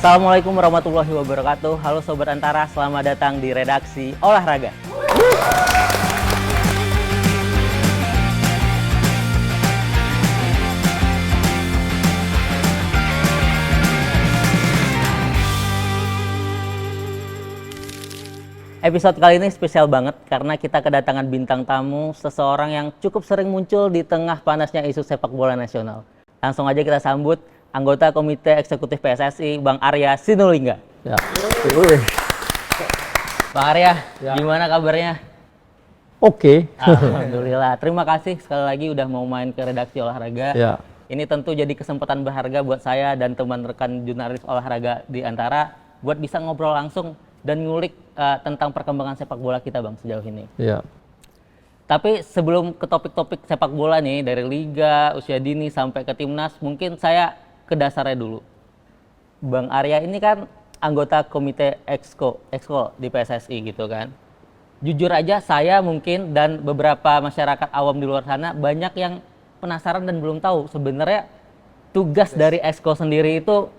Assalamualaikum warahmatullahi wabarakatuh. Halo Sobat Antara, selamat datang di Redaksi Olahraga. Episode kali ini spesial banget karena kita kedatangan bintang tamu, seseorang yang cukup sering muncul di tengah panasnya isu sepak bola nasional. Langsung aja kita sambut anggota Komite Eksekutif PSSI, Bang Arya Sinulinga. Ya. Bang Arya, Ya. gimana kabarnya? Oke. Alhamdulillah. Terima kasih sekali lagi udah mau main ke Redaksi Olahraga. Ya. Ini tentu jadi kesempatan berharga buat saya dan teman rekan jurnalis olahraga di Antara buat bisa ngobrol langsung dan ngulik tentang perkembangan sepak bola kita, Bang, sejauh ini. Ya. Tapi sebelum ke topik-topik sepak bola nih, dari liga, usia dini sampai ke timnas, mungkin saya ke dasarnya dulu. Bang Arya ini kan anggota Komite Exco di PSSI gitu kan. Jujur aja saya mungkin dan beberapa masyarakat awam di luar sana banyak yang penasaran dan belum tahu sebenarnya tugas dari Exco sendiri itu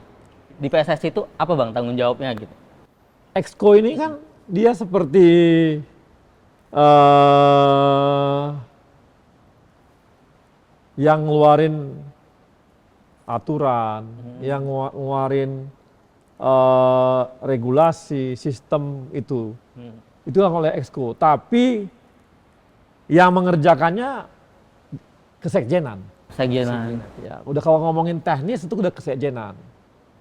di PSSI itu apa, Bang, tanggung jawabnya gitu. Exco ini kan dia seperti yang ngeluarin aturan, yang ngeluarin regulasi, sistem itu. Itulah oleh Exco. Tapi yang mengerjakannya kesekjenan. Sekjenan. Ya, udah kalau ngomongin teknis itu udah kesekjenan.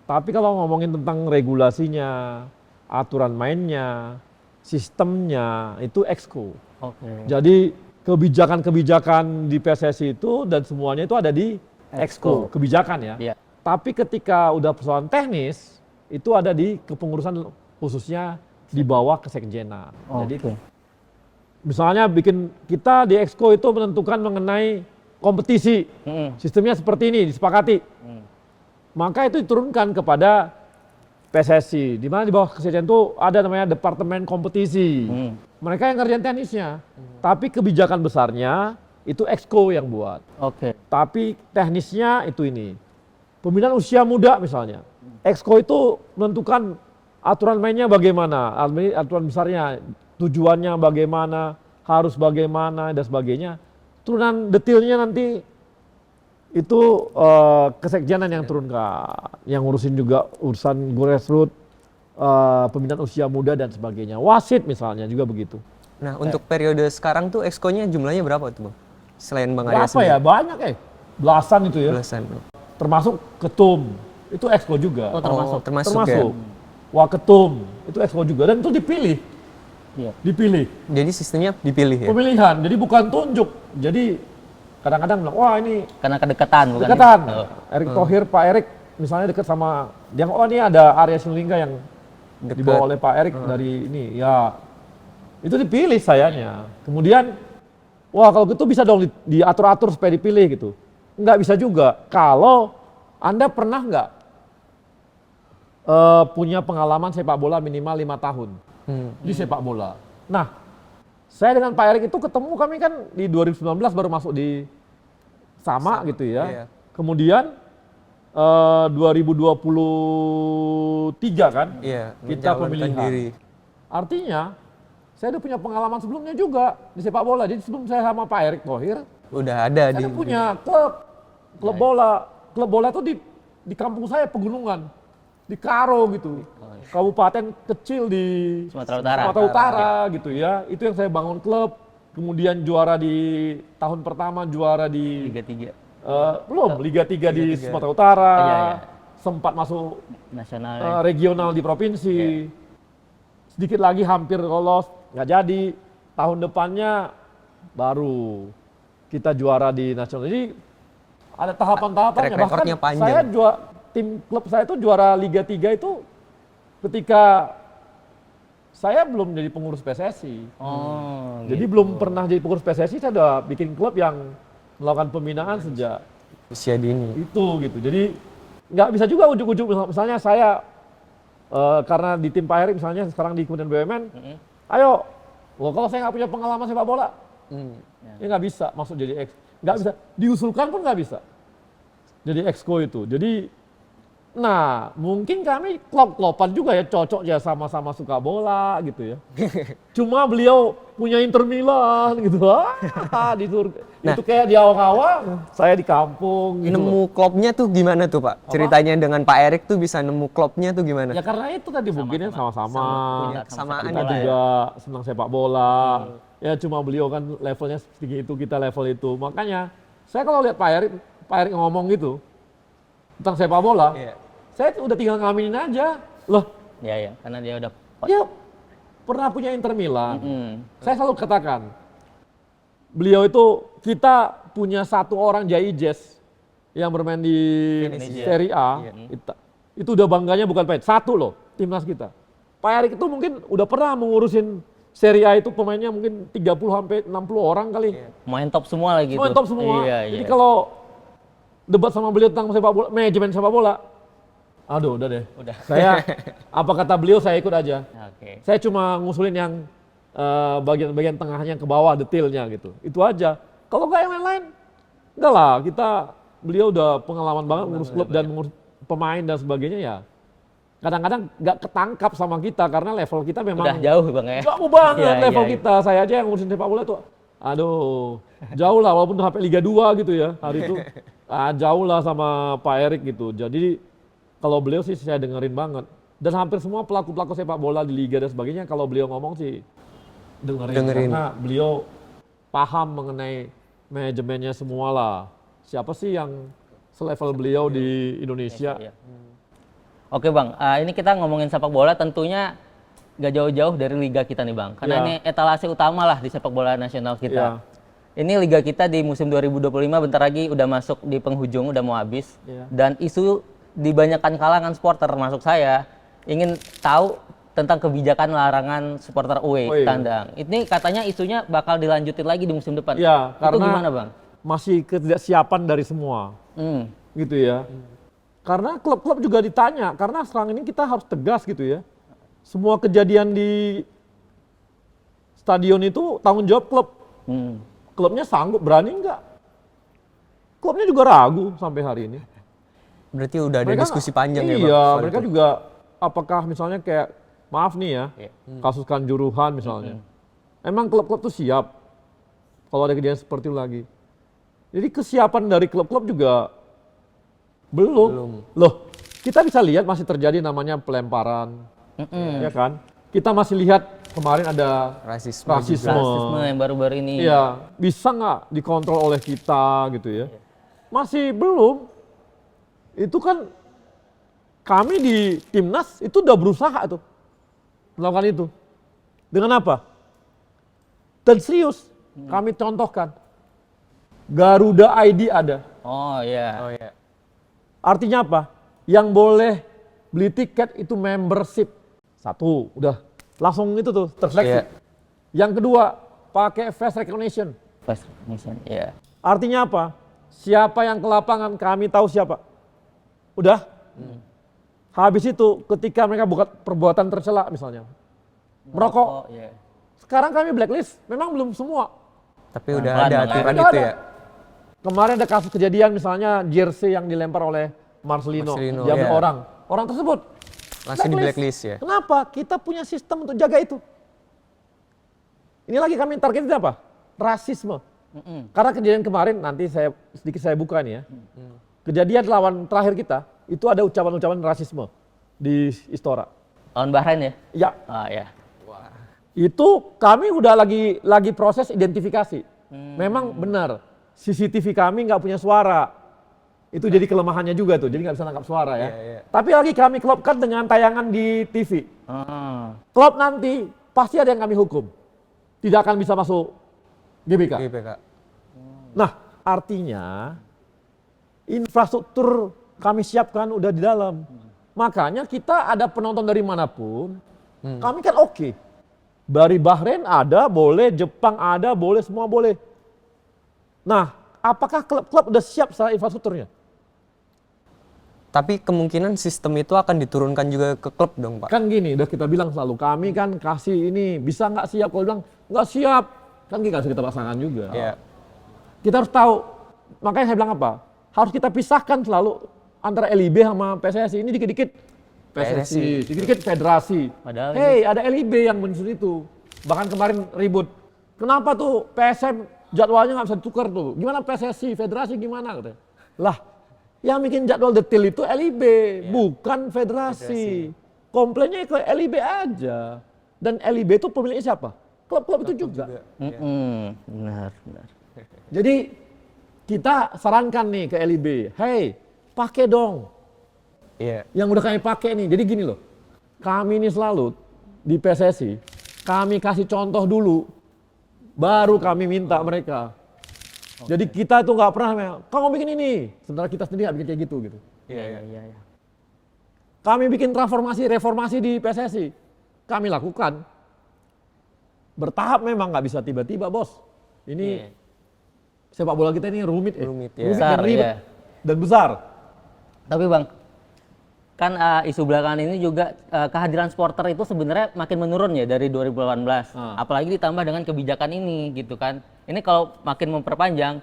Tapi kalau ngomongin tentang regulasinya, aturan mainnya, sistemnya, itu Exco. Oke. Jadi kebijakan-kebijakan di PSSI itu dan semuanya itu ada di Exco, kebijakan ya. Iya. Tapi ketika udah persoalan teknis, itu ada di kepengurusan khususnya di bawah kesekjenan. Jadi misalnya kita di Exco itu menentukan mengenai kompetisi, sistemnya seperti ini, disepakati. Maka itu diturunkan kepada PSSI, di mana di bawah kesekjenan itu ada namanya Departemen Kompetisi. Mereka yang ngerjain teknisnya, tapi kebijakan besarnya itu Exco yang buat. Oke. Tapi teknisnya itu ini. Pembinaan usia muda misalnya. Exco itu menentukan aturan mainnya bagaimana, aturan besarnya, tujuannya bagaimana, harus bagaimana, dan sebagainya. Turunan detailnya nanti itu kesekjenan yang turun ke, yang ngurusin juga urusan grassroots, pembinaan usia muda dan sebagainya. Wasit misalnya juga begitu. Nah, untuk periode sekarang tuh Exco-nya jumlahnya berapa tuh, Bang? Selain Bang Arya Berapa ya? Banyak belasan itu ya. Belasan. Termasuk ketum, itu Exco juga. Oh, termasuk. Termasuk ya. Waketum, itu Exco juga. Dan itu dipilih. Iya. Dipilih. Jadi sistemnya dipilih ya? Pemilihan, jadi bukan tunjuk. Jadi kadang-kadang bilang, wah ini Karena kedekatan, bukan? dekatan. Oh. Erick Thohir, Pak Erick misalnya dekat sama dia, oh ini ada Arya Sinulinga yang dibawa oleh Pak Erick dari ini, ya itu dipilih sayanya. Kemudian, wah kalau gitu bisa dong diatur-atur supaya dipilih gitu. Nggak bisa juga. Kalau Anda pernah nggak punya pengalaman sepak bola minimal 5 tahun di sepak bola. Nah, saya dengan Pak Erick itu ketemu, kami kan di 2019 baru masuk di sama gitu ya. Iya. Kemudian 2023 kan Iya, kita mencalonkan pemilihan. diri. Artinya saya udah punya pengalaman sebelumnya juga di sepak bola. Jadi sebelum saya sama Pak Erick Thohir, Udah ada saya di udah punya klub bola. Klub bola itu di kampung saya pegunungan, di Karo gitu. Kabupaten kecil di Sumatera Utara. Utara gitu ya. Itu yang saya bangun klub. Kemudian juara di tahun pertama, juara di Liga 3 belum Liga 3 di Sumatera Utara. Iya, iya. Sempat masuk nasional. regional di provinsi. Sedikit lagi hampir lolos, nggak jadi. Tahun depannya baru kita juara di nasional. Jadi ada tahapan-tahapannya. Track recordnya Bahkan panjang. saya tim klub saya itu juara Liga 3 itu ketika saya belum jadi pengurus PSSI. Oh, Jadi belum pernah jadi pengurus PSSI, saya udah bikin klub yang melakukan pembinaan sejak usia dini. itu gitu. Jadi nggak bisa juga ujuk-ujuk misalnya saya karena di tim Pak Erick misalnya sekarang di Kementerian BUMN, ayo, kalau saya nggak punya pengalaman sepak bola, ya nggak bisa masuk jadi nggak bisa, diusulkan pun nggak bisa jadi exco itu. Jadi Nah, mungkin kami klop-klopan juga ya, cocok ya sama-sama suka bola gitu ya. Cuma beliau punya Inter Milan gitu. Di surga. Nah. Itu kayak di awang-awang, saya di kampung gitu. Nemu klubnya tuh gimana tuh Pak? Ceritanya dengan Pak Erik tuh bisa nemu klubnya tuh gimana? Ya karena itu tadi mungkin ya sama-sama. punya kesamaan Kita gitu ya. juga senang sepak bola. Ya cuma beliau kan levelnya setinggi itu, kita level itu. Makanya saya kalau lihat Pak Erik ngomong gitu tentang sepak bola, Iya. saya udah tinggal ngaminin aja. Loh, Ya, karena dia udah dia pernah punya Inter Milan. Mm. Saya selalu katakan, beliau itu kita punya satu orang Jaijes yang bermain di Venezia. Serie A. Iya. Itu udah bangganya bukan pahit. Satu loh, timnas kita. Pak Erik itu mungkin udah pernah mengurusin Serie A itu pemainnya mungkin 30 sampai 60 orang kali. Iya. main top semua lagi Semua tuh. top semua. Iya. Jadi kalau debat sama beliau tentang sepak bola, manajemen sepak bola, aduh udah deh. Udah. Saya apa kata beliau saya ikut aja. Oke. Saya cuma ngusulin yang bagian-bagian tengahnya ke bawah detailnya gitu. Itu aja. Kalau nggak yang lain-lain, enggak lah. Beliau udah pengalaman banget ngurus klub dan ngurus pemain dan sebagainya ya. Kadang-kadang nggak ketangkap sama kita karena level kita memang Udah jauh Bang ya. jauh banget Iya, level iya. kita. Saya aja yang ngurusin sepak bola tuh, aduh, jauh lah walaupun sampai Liga 2 gitu ya hari itu. Jauh lah sama Pak Erik gitu. Jadi kalau beliau sih saya dengerin banget. Dan hampir semua pelaku-pelaku sepak bola di Liga dan sebagainya kalau beliau ngomong sih dengerin. Karena beliau paham mengenai manajemennya semua lah. Siapa sih yang selevel beliau di Indonesia? Iya. Oke Bang, ini kita ngomongin sepak bola tentunya gak jauh-jauh dari liga kita nih Bang. Karena Iya. ini etalase utama lah di sepak bola nasional Iya. kita. Ini liga kita di musim 2025 bentar lagi udah masuk di penghujung, udah mau habis. Iya. Dan isu di banyakkan kalangan supporter termasuk saya ingin tahu tentang kebijakan larangan supporter away Away. tandang. Ini katanya isunya bakal dilanjutin lagi di musim depan. Iya, Itu karena gimana Bang? masih ketidaksiapan dari semua. Gitu ya. Karena klub-klub juga ditanya, karena sekarang ini kita harus tegas gitu ya. Semua kejadian di stadion itu tanggung jawab klub. Klubnya sanggup, berani enggak? Klubnya juga ragu sampai hari ini. Berarti udah ada diskusi panjang ya Bang? Iya, soal mereka itu? juga apakah misalnya kayak, maaf nih ya, Iya. kasus Kanjuruhan misalnya. Emang klub-klub tuh siap kalau ada kejadian seperti itu lagi. Jadi kesiapan dari klub-klub juga belum. Loh, kita bisa lihat masih terjadi namanya pelemparan, ya kan? Kita masih lihat kemarin ada Rasisme rasisme. Rasisme yang baru-baru ini. Iya, bisa nggak dikontrol oleh kita gitu ya? Masih belum. Itu kan kami di timnas itu udah berusaha tuh melakukan itu. Dengan apa? Dan serius, kami contohkan. Garuda ID ada. Oh iya. Oh iya. Artinya apa? Yang boleh beli tiket itu membership. Satu, udah langsung itu tuh terseleksi. Iya. Yang kedua, pakai face recognition. First recognition, iya. Artinya apa? Siapa yang ke lapangan kami tahu siapa. Udah. Habis itu ketika mereka buat perbuatan tercela misalnya. Merokok. Oh iya. Sekarang kami blacklist, memang belum semua. Tapi udah Pelan-pelan ada Bang, ya. aturan Udah itu ada. ya? Kemarin ada kasus kejadian misalnya jersey yang dilempar oleh Marcelino, Marcelino, diambil iya. orang. Orang tersebut Langsung di blacklist ya? Kenapa? Kita punya sistem untuk jaga itu. Ini lagi kami targetin apa? Rasisme. Karena kejadian kemarin, nanti sedikit saya buka nih ya. Kejadian lawan terakhir kita, itu ada ucapan-ucapan rasisme di Istora. Lawan Bahrain ya? Ya, Ah ya. itu kami udah lagi proses identifikasi. Memang benar, CCTV kami nggak punya suara. Itu jadi kelemahannya juga tuh, jadi nggak bisa nangkap suara ya. Iya. Tapi lagi kami klopkan dengan tayangan di TV. Ah. Klub nanti pasti ada yang kami hukum. Tidak akan bisa masuk GBK. GBK. Nah, artinya infrastruktur kami siapkan udah di dalam. Makanya kita ada penonton dari manapun, kami kan oke. Dari Bahrain ada, boleh, Jepang ada, boleh, semua boleh. Nah, apakah klub-klub udah siap secara infrastrukturnya? Tapi kemungkinan sistem itu akan diturunkan juga ke klub dong Pak? Kan gini, udah kita bilang selalu, kami kan kasih ini, bisa nggak siap? Kalau bilang nggak siap, kan kita harus kita pasangan juga. Iya. Kita harus tahu, makanya saya bilang apa? Harus kita pisahkan selalu antara LIB sama PSSI. Ini dikit-dikit PSSI, dikit-dikit federasi. Padahal Hey, ada LIB yang menyusun itu. Bahkan kemarin ribut. Kenapa tuh PSM jadwalnya nggak bisa ditukar tuh? Gimana PSSI, federasi gimana? Katanya. Lah, yang bikin jadwal detail itu LIB, bukan federasi. Komplainnya ke LIB aja. Dan LIB itu pemiliknya siapa? Klub-klub itu juga. Benar, benar. Jadi kita sarankan nih ke LIB, hey, pakai dong. Iya. Yang udah kami pakai nih. Jadi gini loh, kami ini selalu di PSSI, kami kasih contoh dulu, baru kami minta mereka. Jadi kita itu nggak pernah, kamu bikin ini, sementara kita sendiri nggak bikin kayak gitu. Iya. Kami bikin reformasi di PSSI, kami lakukan. Bertahap memang nggak bisa tiba-tiba, bos. Ini sepak bola kita ini rumit ya. rumit Besar, dan ribet dan besar. Tapi Bang, kan isu belakangan ini juga kehadiran supporter itu sebenarnya makin menurun ya dari 2018. Apalagi ditambah dengan kebijakan ini gitu kan. Ini kalau makin memperpanjang,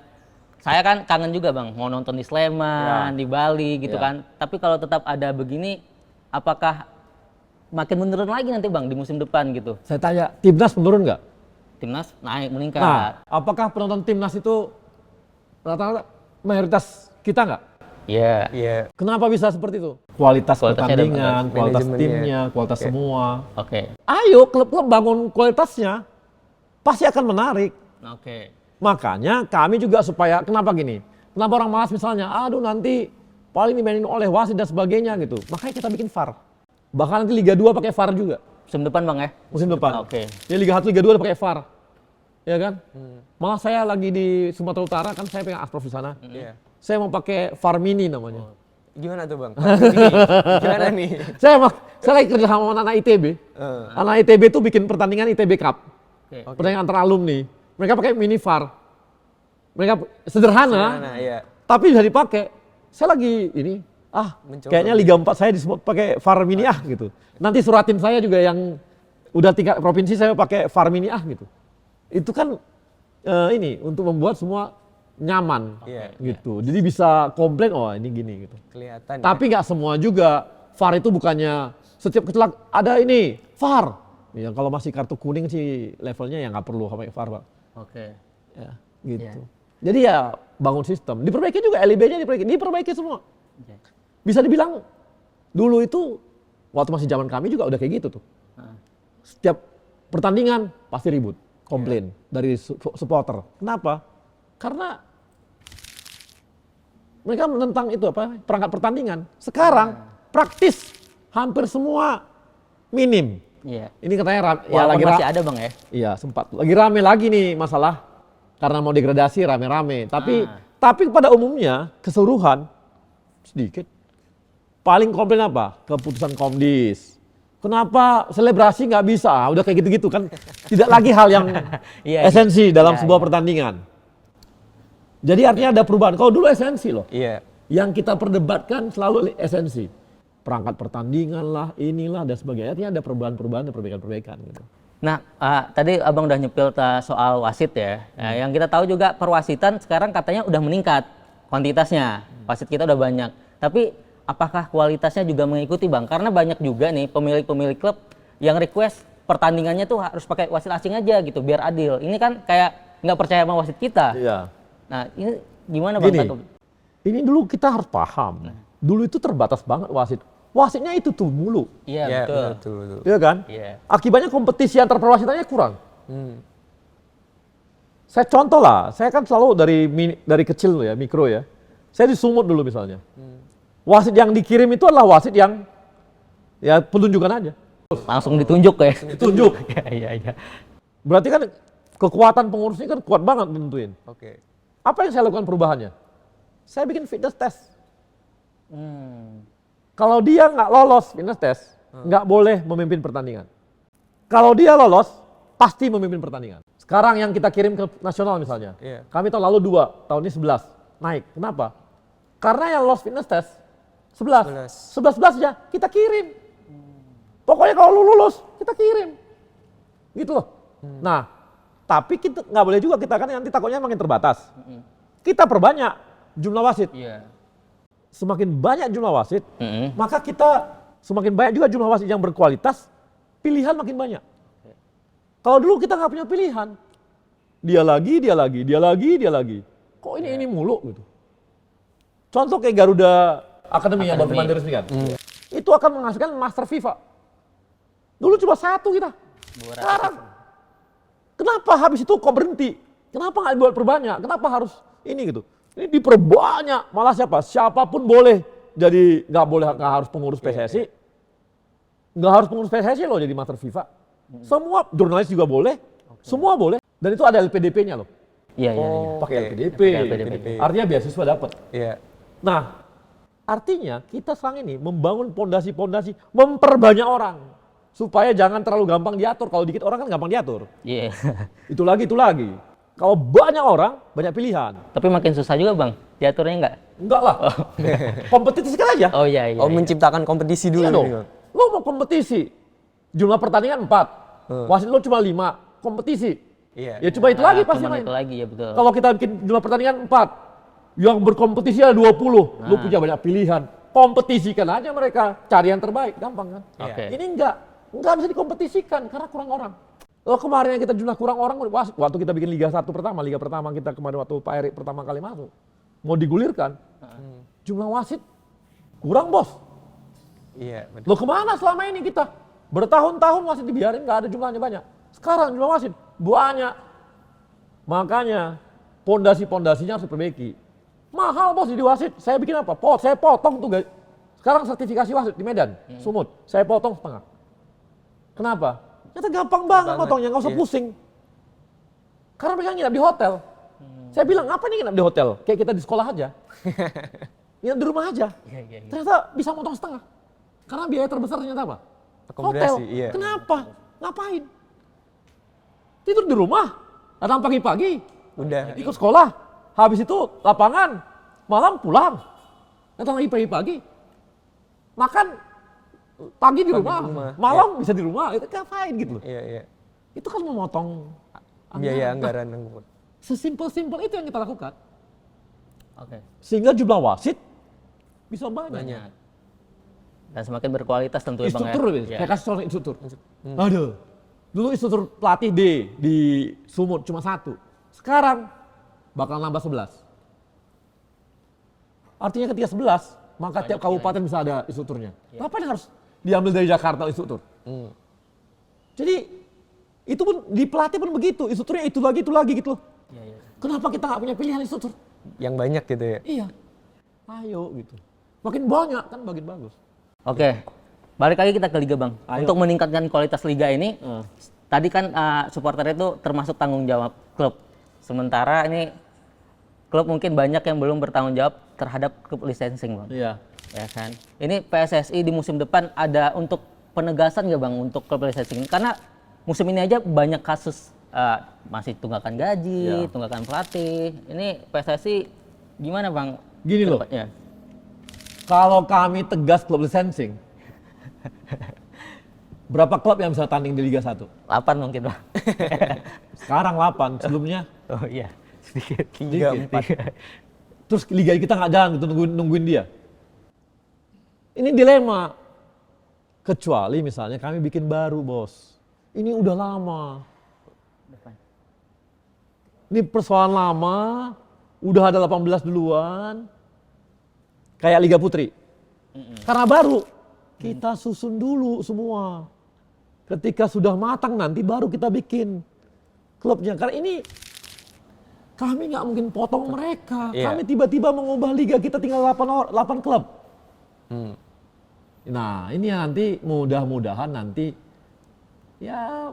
saya kan kangen juga Bang, mau nonton di Sleman, di Bali gitu kan. Tapi kalau tetap ada begini, apakah makin menurun lagi nanti Bang di musim depan gitu? Saya tanya, Timnas menurun nggak? Timnas naik, meningkat. Nah, apakah penonton Timnas itu rata-rata mayoritas kita nggak? Iya. Kenapa bisa seperti itu? Kualitas Kualitasnya pertandingan, kualitas manajemennya. timnya, kualitas semua. Oke. Ayo klub-klub bangun kualitasnya, pasti akan menarik. Oke. Makanya kami juga supaya, kenapa gini? Kenapa orang malas misalnya, aduh nanti paling dimainin oleh wasit dan sebagainya gitu. Makanya kita bikin VAR. Bahkan nanti Liga 2 pakai VAR juga. Musim depan Bang ya? Musim depan. Oke. Ya Liga 1, Liga 2 udah pakai VAR. Ya kan? Malah saya lagi di Sumatera Utara, kan saya pegang Asprof di sana. Iya. Saya mau pakai VAR mini namanya. Gimana tuh Bang? Gimana nih? Saya lagi kerja sama anak ITB. Anak ITB tuh bikin pertandingan ITB Cup. Pertandingan antar alumni. Mereka pakai mini VAR. Mereka sederhana, Iya. tapi bisa dipakai. Saya lagi ini, Mencoba. kayaknya Liga 4 saya pakai VAR mini gitu. Nanti suratin saya juga yang udah tingkat provinsi saya pakai VAR mini gitu. Itu kan ini untuk membuat semua nyaman gitu. Jadi bisa komplain, oh ini gini gitu. Kelihatan. Tapi nggak semua juga. VAR itu bukannya setiap kecelakaan ada ini VAR. Ya, kalau masih kartu kuning sih levelnya ya nggak perlu pakai VAR, Pak. Oke. Ya, gitu. Jadi ya bangun sistem. Diperbaiki juga LIB-nya diperbaiki semua. Bisa dibilang dulu itu waktu masih zaman kami juga udah kayak gitu tuh. Setiap pertandingan pasti ribut, komplain dari supporter. Kenapa? Karena mereka menentang itu perangkat pertandingan. Sekarang praktis hampir semua minim. Iya. Ini katanya Walaupun masih ada Bang ya? Iya sempat. Lagi rame lagi nih masalah karena mau degradasi rame-rame. Tapi pada umumnya keseluruhan sedikit. Paling komplain apa? Keputusan Komdis. Kenapa selebrasi nggak bisa? Udah kayak gitu-gitu kan. Tidak lagi hal yang esensi dalam sebuah pertandingan. Jadi artinya ada perubahan. Kalau dulu esensi loh. Iya. Yang kita perdebatkan selalu esensi. Perangkat pertandingan lah, inilah dan sebagainya. Artinya ada perubahan-perubahan dan perbaikan-perbaikan gitu. Nah, tadi Abang udah nyepil soal wasit ya. Nah, yang kita tahu juga perwasitan sekarang katanya udah meningkat kuantitasnya. Wasit kita udah banyak. Tapi apakah kualitasnya juga mengikuti Bang? Karena banyak juga nih pemilik-pemilik klub yang request pertandingannya tuh harus pakai wasit asing aja gitu biar adil. Ini kan kayak nggak percaya sama wasit kita. Iya. Nah, ini gimana Bang? Ini dulu kita harus paham. Dulu itu terbatas banget wasit. Wasitnya itu tuh mulu. Iya, betul. Iya kan? Iya. Akibatnya kompetisi antar perwasitannya kurang. Saya contoh lah, saya kan selalu dari kecil ya, mikro ya. Saya di Sumut dulu misalnya. Wasit yang dikirim itu adalah wasit yang ya penunjukan aja. Langsung ditunjuk ya. Ditunjuk. Iya. Berarti kan kekuatan pengurusnya kan kuat banget menentuin. Oke. Apa yang saya lakukan perubahannya? Saya bikin fitness test. Kalau dia nggak lolos fitness test, nggak boleh memimpin pertandingan. Kalau dia lolos, pasti memimpin pertandingan. Sekarang yang kita kirim ke nasional misalnya, kami tahun lalu 2, tahun ini 11, naik. Kenapa? Karena yang lolos fitness test 11 aja kita kirim. Pokoknya kalau lu lulus, kita kirim. Gitu loh. Nah, tapi kita nggak boleh juga kita kan nanti takutnya makin terbatas. Kita perbanyak jumlah wasit. Iya. semakin banyak jumlah wasit, maka kita semakin banyak juga jumlah wasit yang berkualitas, pilihan makin banyak. Kalau dulu kita nggak punya pilihan, dia lagi. Kok ini mulu gitu. Contoh kayak Garuda Academy yang baru kemarin diresmikan. Itu akan menghasilkan Master FIFA. Dulu cuma satu kita. Sekarang, kenapa habis itu kok berhenti? Kenapa nggak dibuat perbanyak? Kenapa harus ini gitu? Ini diperbanyak, malah siapapun boleh. Jadi nggak harus pengurus PSSI. Nggak harus pengurus PSSI loh jadi Master FIFA. Semua jurnalis juga boleh, semua boleh. Dan itu ada LPDP-nya loh. Iya. Pakai LPDP. LPDP. Artinya beasiswa dapat. Iya. Nah, artinya kita sekarang ini membangun pondasi-pondasi, memperbanyak orang. Supaya jangan terlalu gampang diatur. Kalau dikit orang kan gampang diatur. Iya. Itu lagi. Kalau banyak orang, banyak pilihan. Tapi makin susah juga Bang, diaturnya nggak? Enggak lah. Kompetisi sekali aja. Oh iya. Menciptakan kompetisi dulu. Iya dong. Lo mau kompetisi, jumlah pertandingan 4, wasit lo cuma 5, kompetisi. Iya. Ya coba itu lagi pasti Cuman main. itu lagi ya betul. Kalau kita bikin jumlah pertandingan 4, yang berkompetisi ada 20, lo punya banyak pilihan. Kompetisikan aja mereka, cari yang terbaik, gampang kan? Oke. Ini enggak bisa dikompetisikan karena kurang orang. Kemarin yang kita jumlah kurang orang, waktu kita bikin Liga 1 pertama, Liga pertama kita kemarin waktu Pak Erik pertama kali masuk, mau digulirkan, jumlah wasit kurang bos. Iya. Loh kemana selama ini kita? Bertahun-tahun wasit dibiarin nggak ada jumlahnya banyak. Sekarang jumlah wasit banyak. Makanya pondasi-pondasinya harus diperbaiki. Mahal bos jadi wasit. Saya bikin apa? Saya potong tuh guys. Sekarang sertifikasi wasit di Medan, Sumut. Saya potong setengah. Kenapa? Ternyata gampang banget potongnya, nggak usah pusing. Karena mereka nginap di hotel. Saya bilang, apa nih nginap di hotel? Kayak kita di sekolah aja. Nginap di rumah aja. Iya. Ternyata bisa motong setengah. Karena biaya terbesar ternyata apa? Akomodasi, Hotel. iya. Kenapa? Ngapain? Tidur di rumah. Datang pagi-pagi. Udah. Ikut sekolah. Habis itu lapangan. Malam pulang. Datang lagi pagi-pagi. Makan pagi di rumah. Malam bisa di rumah. Itu ngapain gitu loh. Iya. Itu kan memotong Biaya anggaran. anggaran. Sesimpel-simpel itu yang kita lakukan. Oke. Sehingga jumlah wasit bisa banyak. Dan semakin berkualitas tentu ya Bang ya. Instruktur, Iya. saya kasih contoh instruktur. Aduh, dulu instruktur pelatih di Sumut cuma 1. Sekarang bakal nambah 11. Artinya ketika 11, maka tiap kabupaten bisa ada instrukturnya. Ngapain harus diambil dari Jakarta instruktur? Jadi itu pun di pelatih pun begitu, instrukturnya itu lagi gitu loh. Iya. Kenapa kita nggak punya pilihan instruktur? Yang banyak gitu ya. Iya, ayo gitu. Makin banyak kan makin bagus. Oke. Balik lagi kita ke Liga Bang. Ayo. Untuk meningkatkan kualitas Liga ini, tadi kan supporter itu termasuk tanggung jawab klub. Sementara ini klub mungkin banyak yang belum bertanggung jawab terhadap klub licensing Bang. Iya. Ya kan. Ini PSSI di musim depan ada untuk penegasan nggak Bang untuk klub licensing? Karena musim ini aja banyak kasus masih tunggakan gaji, tunggakan pelatih. Ini PSSI gimana Bang? Gini loh. Kedepannya? Kalau kami tegas klub licensing, berapa klub yang bisa tanding di Liga 1? 8 mungkin Bang. Sekarang 8, sebelumnya Oh iya, sedikit. 3, 4. terus liga kita nggak jalan gitu nungguin dia. Ini dilema. Kecuali misalnya kami bikin baru bos. Ini udah lama. Ini persoalan lama. Udah ada 18 duluan. Kayak Liga Putri. Karena baru. Kita susun dulu semua. Ketika sudah matang nanti baru kita bikin klubnya. Karena ini kami nggak mungkin potong mereka. Iya. Kami tiba-tiba mengubah liga kita tinggal 8 klub. Nah ini yang nanti mudah-mudahan nanti ya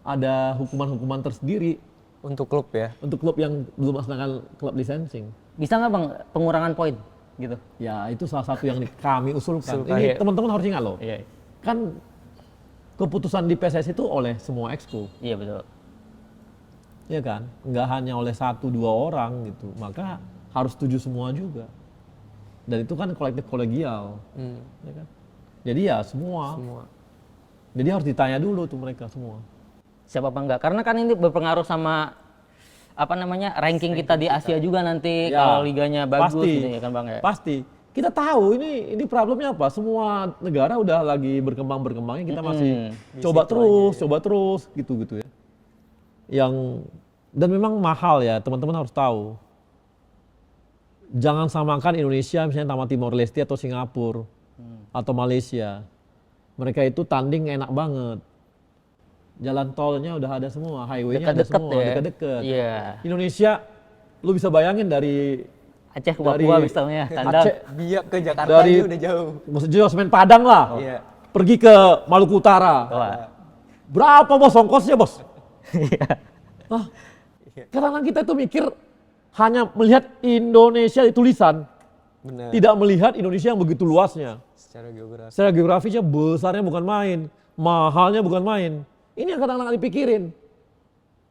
ada hukuman-hukuman tersendiri Untuk klub ya. untuk klub yang belum melaksanakan klub licensing. Bisa nggak Bang pengurangan poin gitu? Ya itu salah satu yang kami usulkan. Usulkan, Ini iya. teman-teman harus ingat loh. Iya. Kan keputusan di PSSI itu oleh semua exco. Iya betul. Ya kan? Nggak hanya oleh 1-2 orang gitu. Maka harus setuju semua juga. Dan itu kan kolektif kolegial. Ya kan? Jadi ya semua. Jadi harus ditanya dulu tuh mereka semua. Siapa apa enggak? Karena kan ini berpengaruh sama apa namanya ranking kita di Asia juga nanti Ya, kalau liganya bagus pasti. gitu ya kan Bang ya. Pasti. kita tahu ini problemnya apa. Semua negara udah lagi berkembangnya, kita masih coba terus gitu ya. Dan memang mahal ya, teman-teman harus tahu. Jangan samakan Indonesia misalnya sama Timor Leste atau Singapura atau Malaysia. Mereka itu tanding enak banget. Jalan tolnya udah ada semua, highway-nya ada semua, dekat-dekat. Iya. Indonesia, lu bisa bayangin dari Aceh ke Papua misalnya, Aceh, Biak ke Jakarta dari aja udah jauh. maksudnya semen Padang lah. Iya. Pergi ke Maluku Utara. Wah. Berapa bos ongkosnya bos? Iya. Karena kita itu mikir hanya melihat Indonesia di tulisan, Benar. tidak melihat Indonesia yang begitu luasnya. Secara geografi. Secara geografisnya besarnya bukan main, mahalnya bukan main. Ini yang kadang-kadang dipikirin.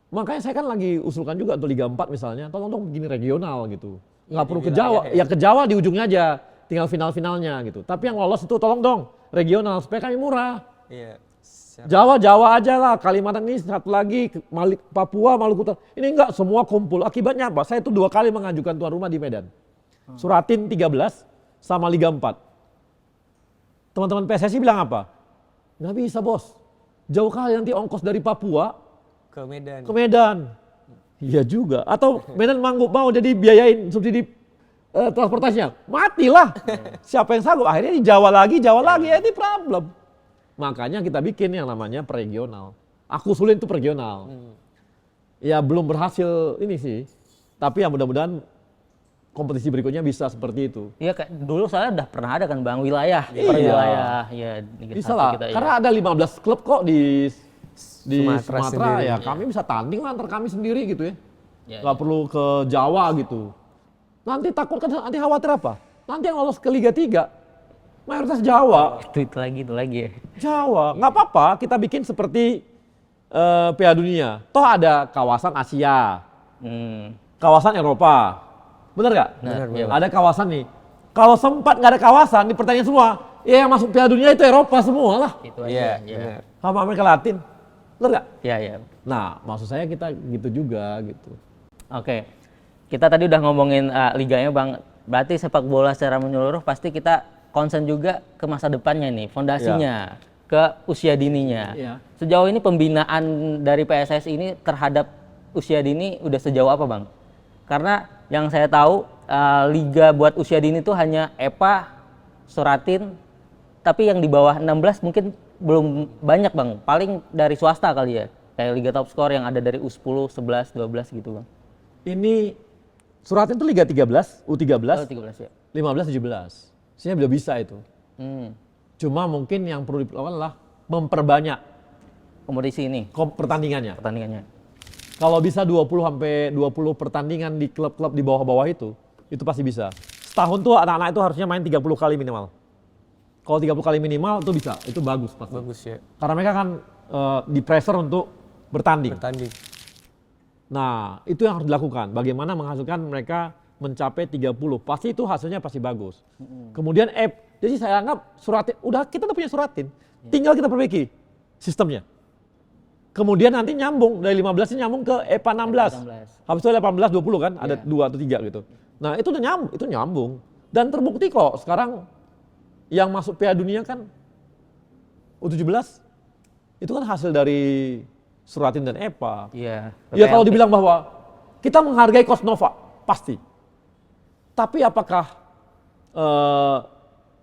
Makanya saya kan lagi usulkan juga untuk Liga 4 misalnya, tolong dong begini regional gitu. Nggak perlu ke Jawa, ya ke Jawa di ujungnya aja, tinggal final-finalnya gitu. Tapi yang lolos itu tolong dong regional supaya kami murah. Iya. Jawa aja lah, Kalimantan ini satu lagi, Papua, Maluku Utara. Ini enggak semua kumpul. Akibatnya apa? Saya itu 2 kali mengajukan tuan rumah di Medan. Suratin 13 sama Liga 4. Teman-teman PSSI bilang apa? Nggak bisa bos. Jauh kali nanti ongkos dari Papua Ke Medan. ke Medan. Iya juga. Atau Medan mau jadi biayain subsidi transportasinya. Matilah. Siapa yang sanggup? Akhirnya di Jawa lagi ya ini problem. Makanya kita bikin yang namanya regional. Aku usulin itu regional. Ya belum berhasil ini sih. Tapi ya mudah-mudahan kompetisi berikutnya bisa seperti itu. Iya, kayak dulu soalnya udah pernah ada kan Bang, wilayah, per Iya. wilayah. Ya, Liga Bisa 1 lah, kita, karena ada 15 klub kok di Sumatera Sumatera sendiri. ya. Kami bisa tanding lah antar kami sendiri gitu ya. Ya, Nggak perlu ke Jawa gitu. Nanti takut kan, nanti khawatir apa? Nanti yang lolos ke Liga 3, mayoritas Jawa. itu lagi ya. Jawa, nggak apa-apa, kita bikin seperti Piala Dunia. Toh ada kawasan Asia, kawasan Eropa, bener nggak? Benar, iya, Ada kawasan nih. Kalau sempat nggak ada kawasan di pertandingan semua, ya yang masuk Piala Dunia itu Eropa semua lah, Itu Iya, aja. Iya. benar. sama Amerika Latin, bener nggak? Iya, iya. Nah, maksud saya kita gitu juga gitu. Oke. Kita tadi udah ngomongin liganya Bang. Berarti sepak bola secara menyeluruh pasti kita concern juga ke masa depannya nih, fondasinya, ke usia dininya. Iya. Sejauh ini pembinaan dari PSSI ini terhadap usia dini udah sejauh apa Bang? Karena yang saya tahu liga buat usia dini itu hanya EPA, Suratin, tapi yang di bawah 16 mungkin belum banyak Bang. Paling dari swasta kali ya. Kayak Liga Top Score yang ada dari U10, 11, 12 gitu Bang. Ini Suratin itu Liga 13, U13, Oh, 13 ya. 15, 17. Sebenarnya udah bisa itu. Cuma mungkin yang perlu dilakukan adalah memperbanyak Kompetisi ini, pertandingannya. pertandingannya. Kalau bisa 20 sampai 20 pertandingan di klub-klub di bawah-bawah itu pasti bisa. Setahun tuh anak-anak itu harusnya main 30 kali minimal. Kalau 30 kali minimal itu bisa, itu bagus pasti. Bagus ya. Karena mereka kan di pressure untuk bertanding. Bertanding. Nah, itu yang harus dilakukan. Bagaimana menghasilkan mereka mencapai 30. Pasti itu hasilnya pasti bagus. Kemudian jadi saya anggap Suratin, kita udah punya Suratin. Tinggal kita perbaiki sistemnya. Kemudian nanti nyambung, dari 15 ini nyambung ke EPA 16. Habis itu 18, 20 kan, ada 2 atau 3 gitu. Nah itu udah nyambung. Dan terbukti kok sekarang yang masuk Piala Dunia kan U17, itu kan hasil dari Suratin dan EPA. Iya. Ya kalau dibilang bahwa kita menghargai Kosnova, pasti. Tapi apakah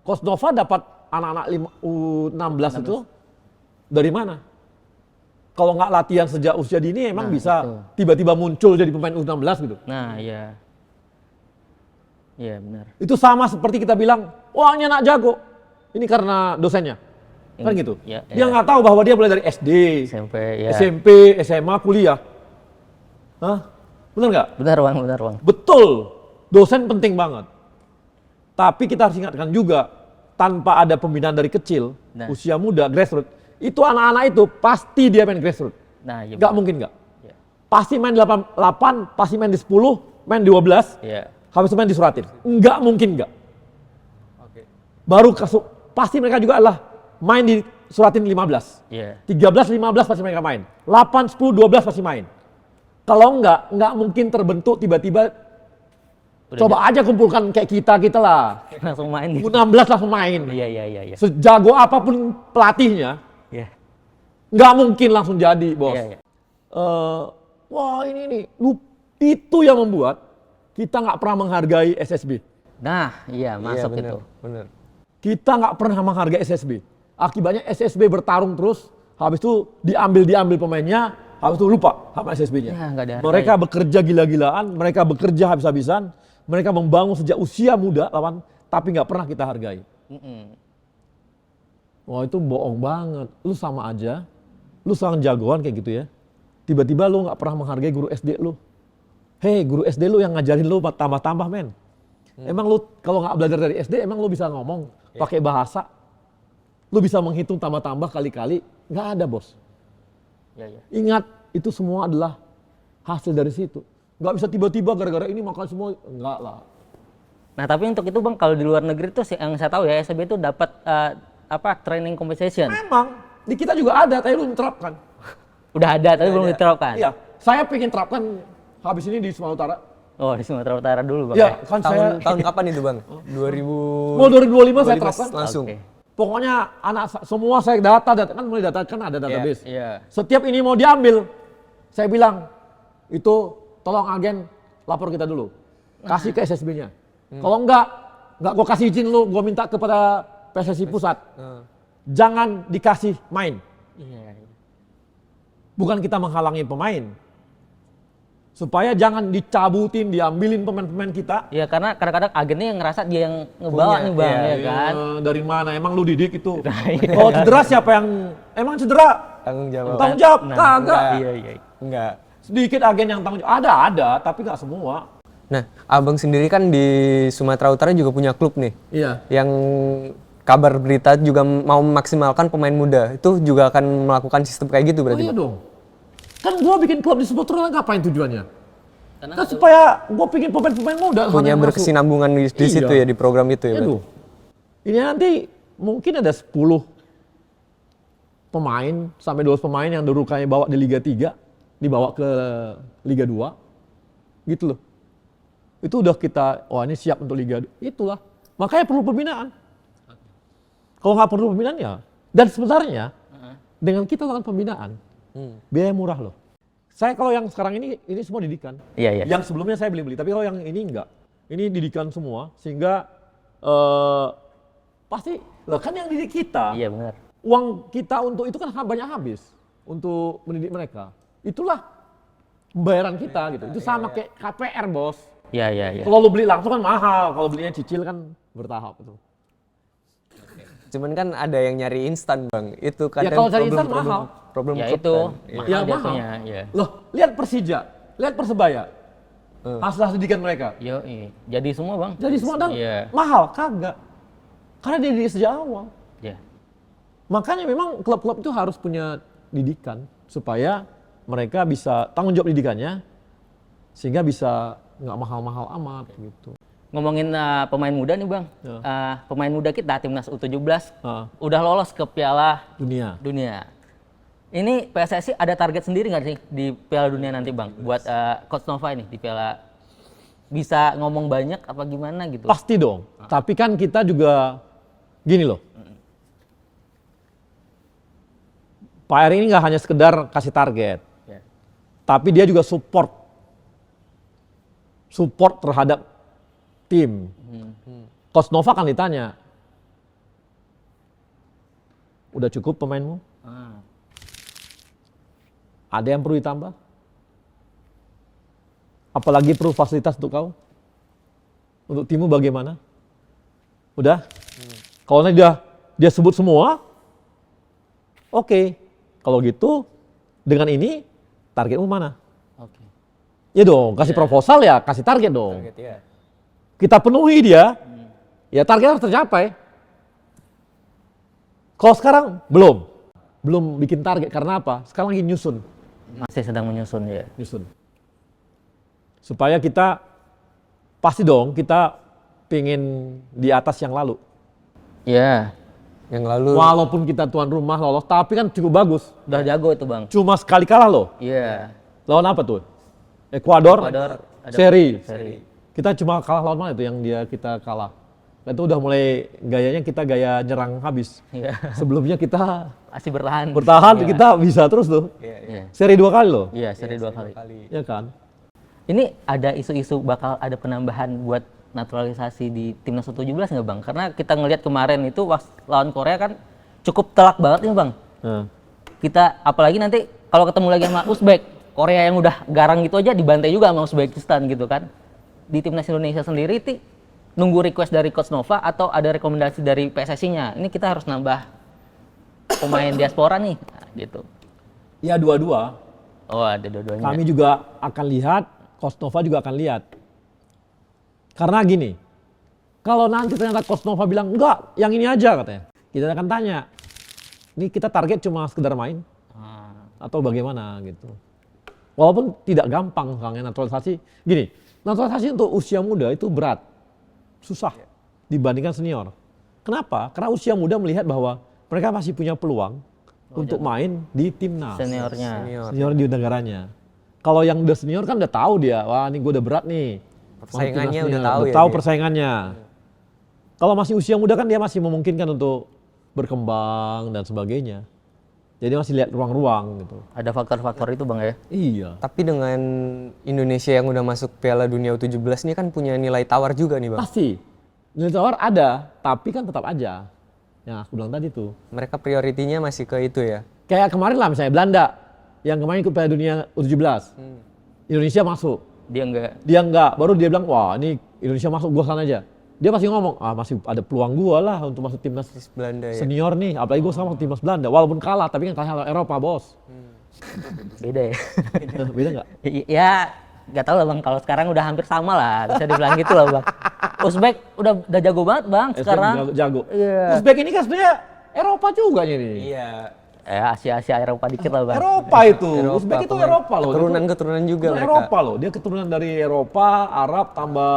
Kosnova dapat anak-anak U16 itu dari mana? Kalau nggak latihan sejak usia dini emang bisa tiba-tiba muncul jadi pemain U16 gitu. Nah, iya. Iya, benar. Itu sama seperti kita bilang, wah ini anak jago. Ini karena dosennya. Kan gitu. Ya, Dia nggak tahu bahwa dia mulai dari SD, SMP, ya. SMP, SMA, kuliah. Hah? Benar nggak? Benar, Bang. Betul. Dosen penting banget. Tapi kita harus ingatkan juga, tanpa ada pembinaan dari kecil, usia muda, grassroots, itu anak-anak itu pasti dia main grassroots. Nah, iya. Nggak mungkin nggak. Ya. Pasti main 8, pasti main di 10, main di 12, Iya. habis itu main di Suratin. Nggak mungkin nggak. Oke. Baru pasti mereka juga adalah main di Suratin 15. Iya. 13, 15 pasti mereka main. 8, 10, 12 pasti main. Kalau nggak mungkin terbentuk tiba-tiba Coba aja kumpulkan kayak kita lah. langsung main gitu. U16 langsung main. Iya. Sejago apapun pelatihnya, Iya. nggak mungkin langsung jadi, bos. Iya. Wah ini nih, itu yang membuat kita nggak pernah menghargai SSB. Nah, iya masuk bener, itu. bener. Kita nggak pernah menghargai SSB. Akibatnya SSB bertarung terus, habis itu diambil pemainnya, habis itu lupa sama SSB-nya. Ya, nggak ada Mereka bekerja gila-gilaan, mereka bekerja habis-habisan, mereka membangun sejak usia muda lawan, tapi nggak pernah kita hargai. Wah itu bohong banget. Lu sama aja, lu seorang jagoan kayak gitu ya. Tiba-tiba lu nggak pernah menghargai guru SD lu. Hei, guru SD lu yang ngajarin lu tambah-tambah men. Emang lu kalau nggak belajar dari SD, emang lu bisa ngomong pakai bahasa? Lu bisa menghitung tambah-tambah kali-kali? Nggak ada, bos. Iya. Ingat, itu semua adalah hasil dari situ. Nggak bisa tiba-tiba gara-gara ini makan semua, enggak lah. Nah, tapi untuk itu Bang, kalau di luar negeri tuh yang saya tahu ya, SSB itu dapat training compensation. Memang, di kita juga ada, tapi belum diterapkan. Udah ada, tapi belum diterapkan. Iya, saya pengen terapkan habis ini di Sumatera Utara. Oh, di Sumatera Utara dulu Bang. Iya, kan saya Tahun kapan itu bang? 2000 mau 2025 saya terapkan. langsung. Oke. Pokoknya semua saya data kan mulai data kan ada database. Iya. Setiap ini mau diambil, saya bilang itu tolong agen lapor kita dulu, kasih ke SSB-nya. Kalau enggak gua kasih izin lu, gua minta kepada PSSI pusat, jangan dikasih main. Iya. Bukan kita menghalangi pemain, supaya jangan dicabutin, diambilin pemain-pemain kita. Iya, karena kadang-kadang agennya yang ngerasa dia yang ngebawa nih Bang, ya kan. Dari mana? Emang lu didik itu? Kalau cedera siapa yang emang cedera? Tanggung jawab. Tanggung jawab? Nah, Kagak. Iya. Enggak. Sedikit agen yang tanggung jawab. Ada, tapi nggak semua. Nah, abang sendiri kan di Sumatera Utara juga punya klub nih. Iya. Yang kabar berita juga mau memaksimalkan pemain muda. Itu juga akan melakukan sistem kayak gitu Oh berarti iya Bang? dong. Kan gua bikin klub di Sumatera ngapain tujuannya? Karena Kan supaya gua bikin pemain-pemain muda. Punya yang masuk. berkesinambungan di Iya. situ ya, di program itu ya Iya berarti? dong. Ini nanti mungkin ada 10 pemain sampai 12 pemain yang dulu kayak bawa di Liga 3 dibawa ke Liga 2 gitu loh. Itu udah kita, wah ini siap untuk Liga 2. Itulah. Makanya perlu pembinaan. Kalau nggak perlu pembinaan ya. Dan sebenarnya dengan kita lakukan pembinaan, biaya murah loh. Saya kalau yang sekarang ini semua didikan. Iya. Yang sebelumnya saya beli-beli, tapi kalau yang ini enggak. Ini didikan semua sehingga pasti lah kan yang didik kita. Iya benar. Uang kita untuk itu kan banyak habis untuk mendidik mereka. Itulah pembayaran kita gitu. Itu sama kayak KPR, Bos. Iya. Kalau lu beli langsung kan mahal, kalau belinya cicil kan bertahap itu. Cuman kan ada yang nyari instan Bang. Itu Ya kadang kalau cari instan mahal. problem Ya klub itu kan. mahal Ya, jatuhnya, iya. Loh, lihat Persija, lihat Persebaya. Hasil didikan mereka. Iya. Jadi semua Bang. Jadi semua dan Iya. mahal, kagak. Karena dia dididik sejak awal. Iya. Makanya memang klub-klub itu harus punya didikan supaya mereka bisa tanggung jawab didikannya sehingga bisa nggak mahal-mahal amat gitu. Ngomongin pemain muda nih Bang. Ya. Pemain muda kita timnas U17 Ah. udah lolos ke Piala Dunia. Dunia. Ini PSSI ada target sendiri nggak sih di Piala Dunia nanti Bang? Buat Coach Nova ini di Piala, bisa ngomong banyak apa gimana gitu? Pasti dong. Tapi kan kita juga gini loh. Pak Eri ini nggak hanya sekedar kasih target, Ya. tapi dia juga support terhadap tim. Coach Nova kan ditanya, udah cukup pemainmu? Ada yang perlu ditambah? Apalagi perlu fasilitas untuk kau? Untuk timmu bagaimana? Udah? Kalau dia sebut semua, oke. Kalau gitu, dengan ini targetmu mana? Oke. Ya dong, kasih proposal ya, kasih target dong. Target, ya. Kita penuhi dia, ya target harus tercapai. Kalau sekarang belum bikin target karena apa? Sekarang lagi nyusun. Masih sedang menyusun ya. Supaya kita pasti dong kita pengen di atas yang lalu. Iya. Yang lalu Walaupun kita tuan rumah lolos, tapi kan cukup bagus. Udah jago itu Bang. Cuma sekali kalah loh. Iya. Lawan apa tuh? Ekuador Ecuador ada seri. seri. Kita cuma kalah lawan mana itu yang kita kalah. Itu udah mulai gayanya kita gaya nyerang habis. Iya. Sebelumnya kita Masih bertahan. bertahan, Iya. kita bisa terus tuh. Iya. Seri 2 kali loh. Iya, seri 2 kali. Ya kan? Ini ada isu-isu bakal ada penambahan buat naturalisasi di timnas U17 nggak Bang? Karena kita ngelihat kemarin itu lawan Korea kan cukup telak banget nih Bang. Nah. Kita apalagi nanti kalau ketemu lagi sama Uzbek, Korea yang udah garang gitu aja dibantai juga sama Uzbekistan gitu kan. Di timnas Indonesia sendiri nunggu request dari Coach Nova atau ada rekomendasi dari PSSI-nya. Ini kita harus nambah pemain diaspora nih, nah, gitu. Ya dua-dua. Oh, ada dua-duanya. Kami juga akan lihat, Coach Nova juga akan lihat. Karena gini, kalau nanti ternyata Coach Nova bilang, enggak, yang ini aja katanya. Kita akan tanya, ini kita target cuma sekedar main? Atau bagaimana gitu. Walaupun tidak gampang soalnya naturalisasi. Gini, naturalisasi untuk usia muda itu berat. Susah dibandingkan senior. Kenapa? Karena usia muda melihat bahwa mereka masih punya peluang untuk main di timnas. Seniornya. Senior di negaranya. Kalau yang udah senior kan udah tahu dia, wah ini gue udah berat nih. Persaingannya Masuk udah timnas tahu senior, ya tahu dia. persaingannya. Kalau masih usia muda kan dia masih memungkinkan untuk berkembang dan sebagainya. Jadi masih lihat ruang-ruang gitu. Ada faktor-faktor itu Bang ya? Iya. Tapi dengan Indonesia yang udah masuk Piala Dunia U17 ini kan punya nilai tawar juga nih Bang. Pasti. Nilai tawar ada, tapi kan tetap aja. Yang aku bilang tadi tuh. Mereka prioritinya masih ke itu ya. Kayak kemarin lah misalnya Belanda yang kemarin ikut Piala Dunia U17. Indonesia masuk. Dia enggak. Dia enggak, baru dia bilang, wah ini Indonesia masuk, gua sana aja. Dia pasti ngomong, masih ada peluang gua lah untuk masuk timnas Belanda ya. senior nih. Apalagi gua sama timnas Belanda, walaupun kalah, tapi kan kalah Eropa bos. Beda ya? Beda nggak? Ya, nggak tahu lah Bang. Kalau sekarang udah hampir sama lah. Bisa dibilang gitu lah Bang. Uzbek udah jago banget Bang sekarang. Jago. Iya. Uzbek ini kan sebenarnya Eropa juga nih. Iya. Asia Eropa dikit lah Bang. Eropa itu, Uzbek itu pemain Eropa loh. Keturunan-keturunan juga Itu mereka. Eropa loh, dia keturunan dari Eropa, Arab tambah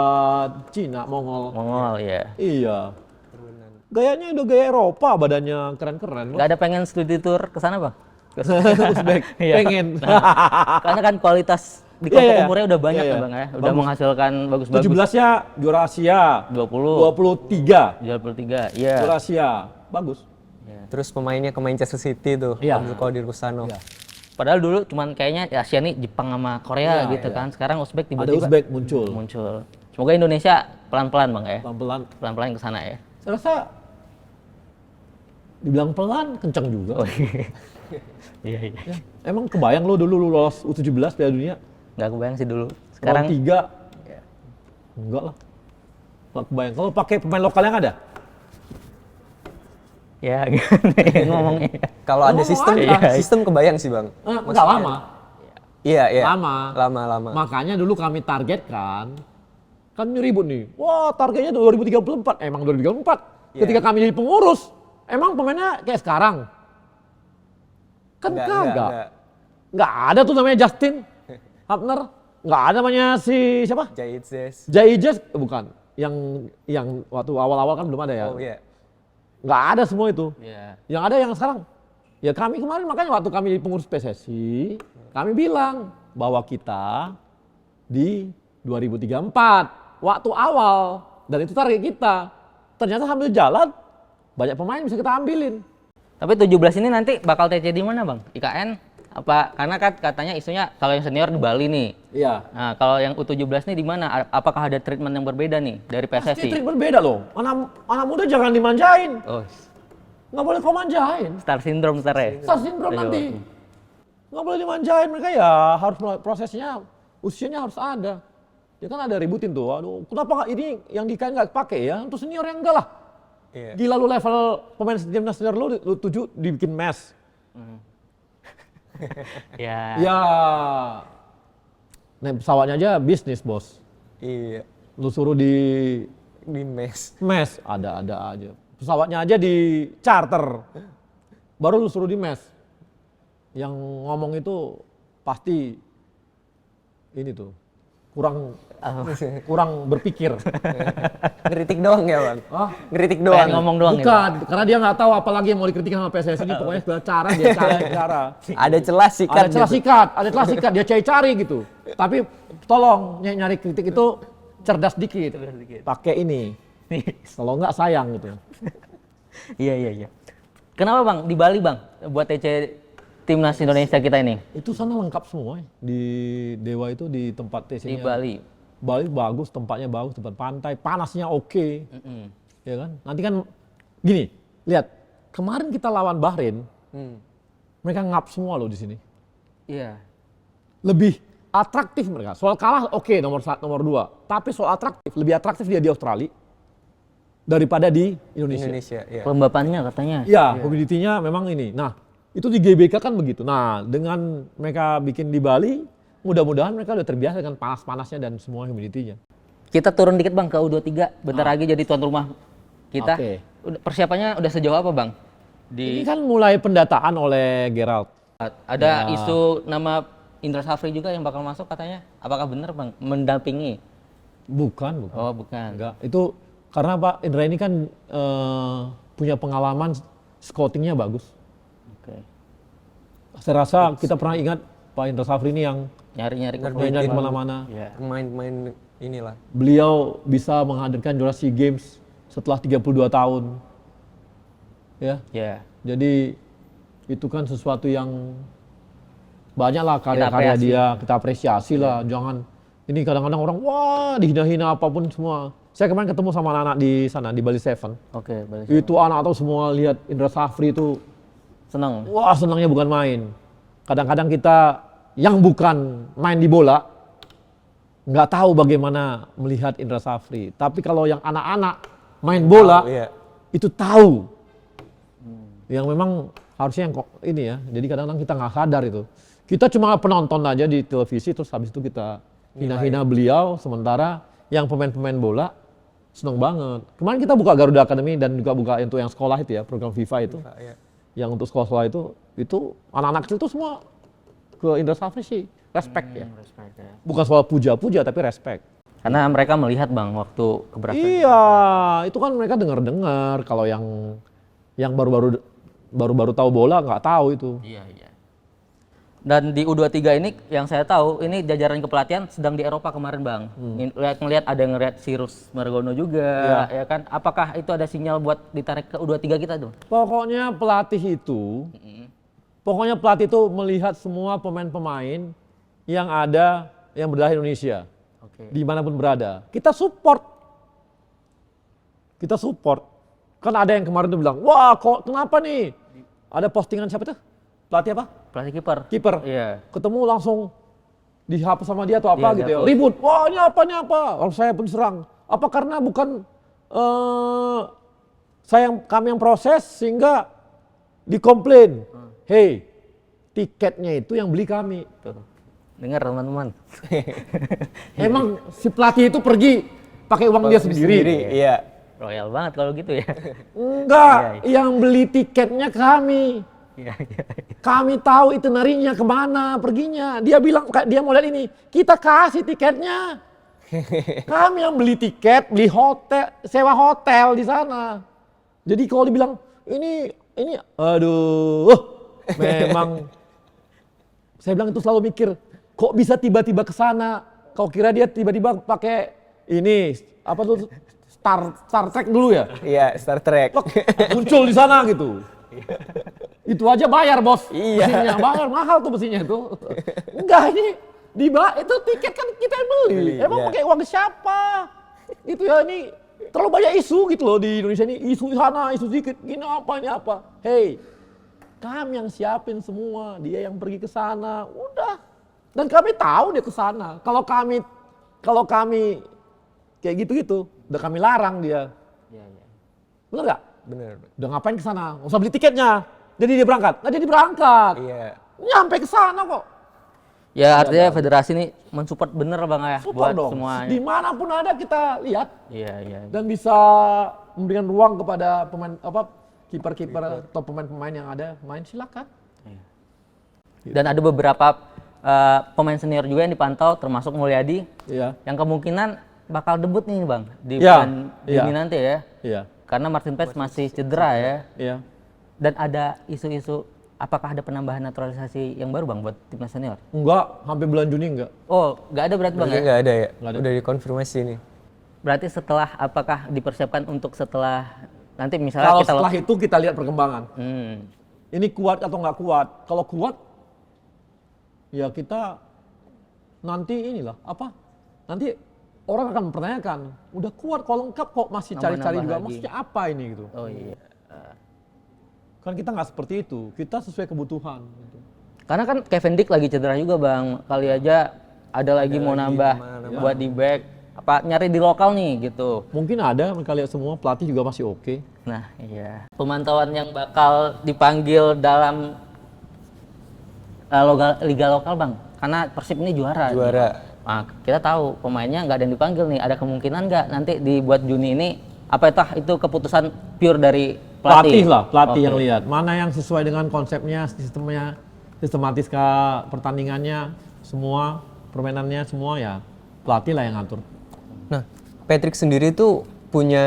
Cina, Mongol. Mongol ya. Iya. Gayanya udah gaya Eropa, badannya keren-keren. Nggak ada pengen studi tour ke sana Bang? Uzbek, Iya. pengen. Karena kan kualitas di Iya, kelompok iya. umurnya udah banyak Iya, ya iya. Bang ya. Udah Bagus. menghasilkan bagus-bagus. 17-nya juara Asia, 20. 23 23. Iya. juara Asia. Bagus. Terus pemainnya ke Manchester City tuh, Iya. Abdul Qadir Rusano. Iya. Padahal dulu cuman kayaknya Asia nih Jepang sama Korea Iya, gitu iya. kan. Sekarang Uzbek Ada tiba-tiba Uzbek muncul. Semoga Indonesia pelan-pelan Bang ya. Pelan-pelan. Pelan-pelan ke sana ya. Saya rasa dibilang pelan, kencang juga. Iya, iya. Ya, emang kebayang lo dulu lo lolos U17 Piala Dunia? Nggak kebayang sih dulu. Sekarang Sekarang 3. Enggak lah. Nggak kebayang. Kalau pakai pemain lokal yang ada? ya gimana ya ngomongnya. Kalau ada sistem, Iya. sistem kebayang sih Bang. Enggak lama. Iya, iya. Lama. Lama. Makanya dulu kami targetkan, kan ini ribut nih. Wah targetnya 2034. Emang 2034. Ketika kami jadi pengurus, emang pemainnya kayak sekarang? Kan kagak. Nggak ada tuh namanya Justin Hapner. Nggak ada namanya si siapa? Jahit Zes. Jaijes, bukan. Yang waktu awal-awal kan belum ada ya. Oh iya. Nggak ada semua itu. Iya. Yang ada yang sekarang. Ya kami kemarin makanya waktu kami jadi pengurus PSSI, kami bilang bahwa kita di 2034 waktu awal dan itu target kita. Ternyata sambil jalan banyak pemain bisa kita ambilin. Tapi 17 ini nanti bakal TC di mana Bang? IKN? Apa? Karena kan katanya isunya kalau yang senior di Bali nih. Iya. Nah, kalau yang U17 nih di mana? Apakah ada treatment yang berbeda nih dari Pasti PSSI? trik berbeda loh. Anak muda jangan dimanjain. Oh, Nggak boleh kau manjain. star syndrome star ya? Star syndrome nanti. Nggak boleh dimanjain. Mereka ya harus prosesnya, usianya harus ada. Ya kan ada ributin tuh. Aduh, kenapa nggak ini yang di IKN nggak pakai ya? Untuk senior yang enggak lah. Iya. Gila lu level pemain timnas senior lu 7 dibikin mes. Ya. Ya. Naik pesawatnya aja bisnis bos. Iya. Lu suruh di Di mes. mes ada aja. Pesawatnya aja di charter. Baru lu suruh di mes. Yang ngomong itu pasti ini tuh kurang berpikir. Ngeritik doang ya Bang? Hah? Ngeritik Pengen doang. ngomong doang ya? Bukan, karena dia nggak tahu apalagi yang mau dikritik sama PSSI ini. Pokoknya segala cara dia cara. Ada celah sikat. Ada celah gitu. sikat, dia cari-cari gitu. Tapi tolong nyari kritik itu cerdas dikit. Pakai ini. Kalau enggak sayang gitu. Iya. Kenapa Bang di Bali Bang buat TC Timnas Indonesia kita ini? Itu sana lengkap semua ya. Di Dewa itu di tempat TC-nya. Di Bali. Bali bagus, tempatnya bagus, tempat pantai, panasnya oke. Ya kan? Nanti kan gini, lihat. Kemarin kita lawan Bahrain. Mereka ngap semua loh di sini. Iya. Lebih atraktif mereka. Soal kalah oke, nomor 2. Tapi soal atraktif, lebih atraktif dia di Australia daripada di Indonesia. Ya. Kelembapannya katanya. Iya, humidity-nya memang ini. Nah, itu di GBK kan begitu. Nah, dengan mereka bikin di Bali, mudah-mudahan mereka udah terbiasa dengan panas-panasnya dan semua humidity-nya. Kita turun dikit Bang ke U23, bentar lagi jadi tuan rumah kita. Oke. Persiapannya udah sejauh apa Bang? Ini kan mulai pendataan oleh Gerald. Ada isu nama Indra Safri juga yang bakal masuk katanya. Apakah benar Bang mendampingi? Bukan. Oh, bukan. Enggak. Itu karena Pak Indra ini kan punya pengalaman scoutingnya bagus. Oke. Saya rasa kita pernah ingat Pak Indra Safri ini yang Nyari-nyari ke nyari kemana-mana. Iya. Pemain-pemain inilah. Beliau bisa menghadirkan juara SEA Games setelah 32 tahun. Ya. Iya. Jadi itu kan sesuatu yang banyak lah karya-karya dia, kita apresiasi lah. Jangan, ini kadang-kadang orang, wah dihina-hina apapun semua. Saya kemarin ketemu sama anak-anak di sana, di Bali Seven. Oke, Bali. Itu anak atau semua lihat Indra Safri itu, Senang. wah senangnya bukan main. Kadang-kadang kita yang bukan main di bola, nggak tahu bagaimana melihat Indra Safri. Tapi kalau yang anak-anak main bola, Iya. itu tahu. Yang memang harusnya yang ini ya, jadi kadang-kadang kita nggak sadar itu. Kita cuma penonton aja di televisi, terus habis itu kita hina-hina beliau, sementara yang pemain-pemain bola seneng banget. Kemarin kita buka Garuda Academy dan juga buka untuk yang sekolah itu ya, program FIFA itu. Iya. Yang untuk sekolah-sekolah itu anak-anak kecil itu semua ke Indra Safri sih, respect ya. Respect, ya. Bukan soal puja-puja tapi respect. Karena mereka melihat Bang waktu keberhasilan. Iya, itu kan mereka dengar-dengar. Kalau yang baru-baru tahu bola nggak tahu itu. Iya. Dan di U23 ini yang saya tahu ini jajaran kepelatihan sedang di Eropa kemarin Bang. Ngelihat ada yang ngelihat Sirus Margono juga, ya kan? Apakah itu ada sinyal buat ditarik ke U23 kita tuh? Pokoknya pelatih itu melihat semua pemain-pemain yang ada yang berdarah Indonesia. Oke. Dimanapun berada. Kita support. Kan ada yang kemarin tuh bilang, wah kok kenapa nih? Ada postingan siapa tuh? Pelatih apa? Pelatih kiper. Kiper. Iya. Ketemu langsung dihapus sama dia atau apa Iya, gitu ya. dihapus. Ribut. Wah ini apa? Lalu saya pun serang. Apa karena bukan kami yang proses sehingga dikomplain. Hei, tiketnya itu yang beli kami. Tuh. Dengar teman-teman. Emang si pelatih itu pergi pakai uang dia sendiri? Iya. Royal banget kalau gitu ya. Enggak, yang beli tiketnya kami. Iya. Kami tahu itinerarinya kemana perginya. Dia bilang dia mau lihat ini. Kita kasih tiketnya. Kami yang beli tiket, beli hotel, sewa hotel di sana. Jadi kalau dibilang ini, aduh, memang. Saya bilang itu selalu mikir, kok bisa tiba-tiba ke sana? Kau kira dia tiba-tiba pakai ini apa tuh Star Trek dulu ya? Iya, Star Trek. Muncul di sana gitu. Itu aja bayar bos. Iya. Besinya bayar mahal tuh besinya itu. Enggak ini itu tiket kan kita yang beli. Emang iya. pakai uang siapa? Itu ya ini terlalu banyak isu gitu loh di Indonesia ini. Isu sana, isu sedikit. Ini apa? Hei, kami yang siapin semua. Dia yang pergi ke sana. Udah. Dan kami tahu dia ke sana. Kalau kami kayak gitu-gitu, udah kami larang dia. Iya. Bener nggak? Bener. Udah ngapain ke sana? Nggak usah beli tiketnya. Jadi dia berangkat. Nah jadi berangkat. Iya. Nyampe ke sana kok. Ya artinya federasi ini mensupport bener Bang ya Support buat dong. semuanya. Dimanapun ada kita lihat Iya. dan bisa memberikan ruang kepada pemain kiper-kiper atau pemain-pemain yang ada main silakan. Dan ada beberapa pemain senior juga yang dipantau termasuk Mulyadi Iya. yang kemungkinan bakal debut nih Bang di Iya, bulan Juni iya. nanti ya. Iya. Karena Martin Paes masih cedera ya. Iya. Dan ada isu-isu apakah ada penambahan naturalisasi yang baru Bang buat timnas senior? Enggak, sampai bulan Juni enggak. Oh, nggak ada berarti Bang Berarti ya? nggak ada ya? Nggak ada. Udah dikonfirmasi nih. Berarti setelah apakah dipersiapkan untuk setelah nanti misalnya Kalau kita setelah itu kita lihat perkembangan. Hmm. Ini kuat atau nggak kuat? Kalau kuat, ya kita nanti inilah apa? Nanti orang akan mempertanyakan, udah kuat kalau lengkap kok masih cari-cari Nambah-nambah juga, lagi. maksudnya apa ini gitu? Oh iya. Kan kita nggak seperti itu, kita sesuai kebutuhan. Gitu. Karena kan Kevin Dick lagi cedera juga bang, kali aja ada lagi mau nambah buat di back, apa nyari di lokal nih gitu. Mungkin ada, mereka lihat semua pelatih juga masih oke. Nah iya. Pemantauan yang bakal dipanggil dalam liga lokal bang, karena Persib ini juara. Juara. Nah, kita tahu pemainnya nggak ada yang dipanggil nih, ada kemungkinan nggak nanti dibuat Juni ini apa itu keputusan pure dari pelatih? Pelatih Oke. yang lihat mana yang sesuai dengan konsepnya, sistemnya, sistematis pertandingannya, semua permainannya semua ya pelatih lah yang ngatur. Nah, Patrick sendiri tuh punya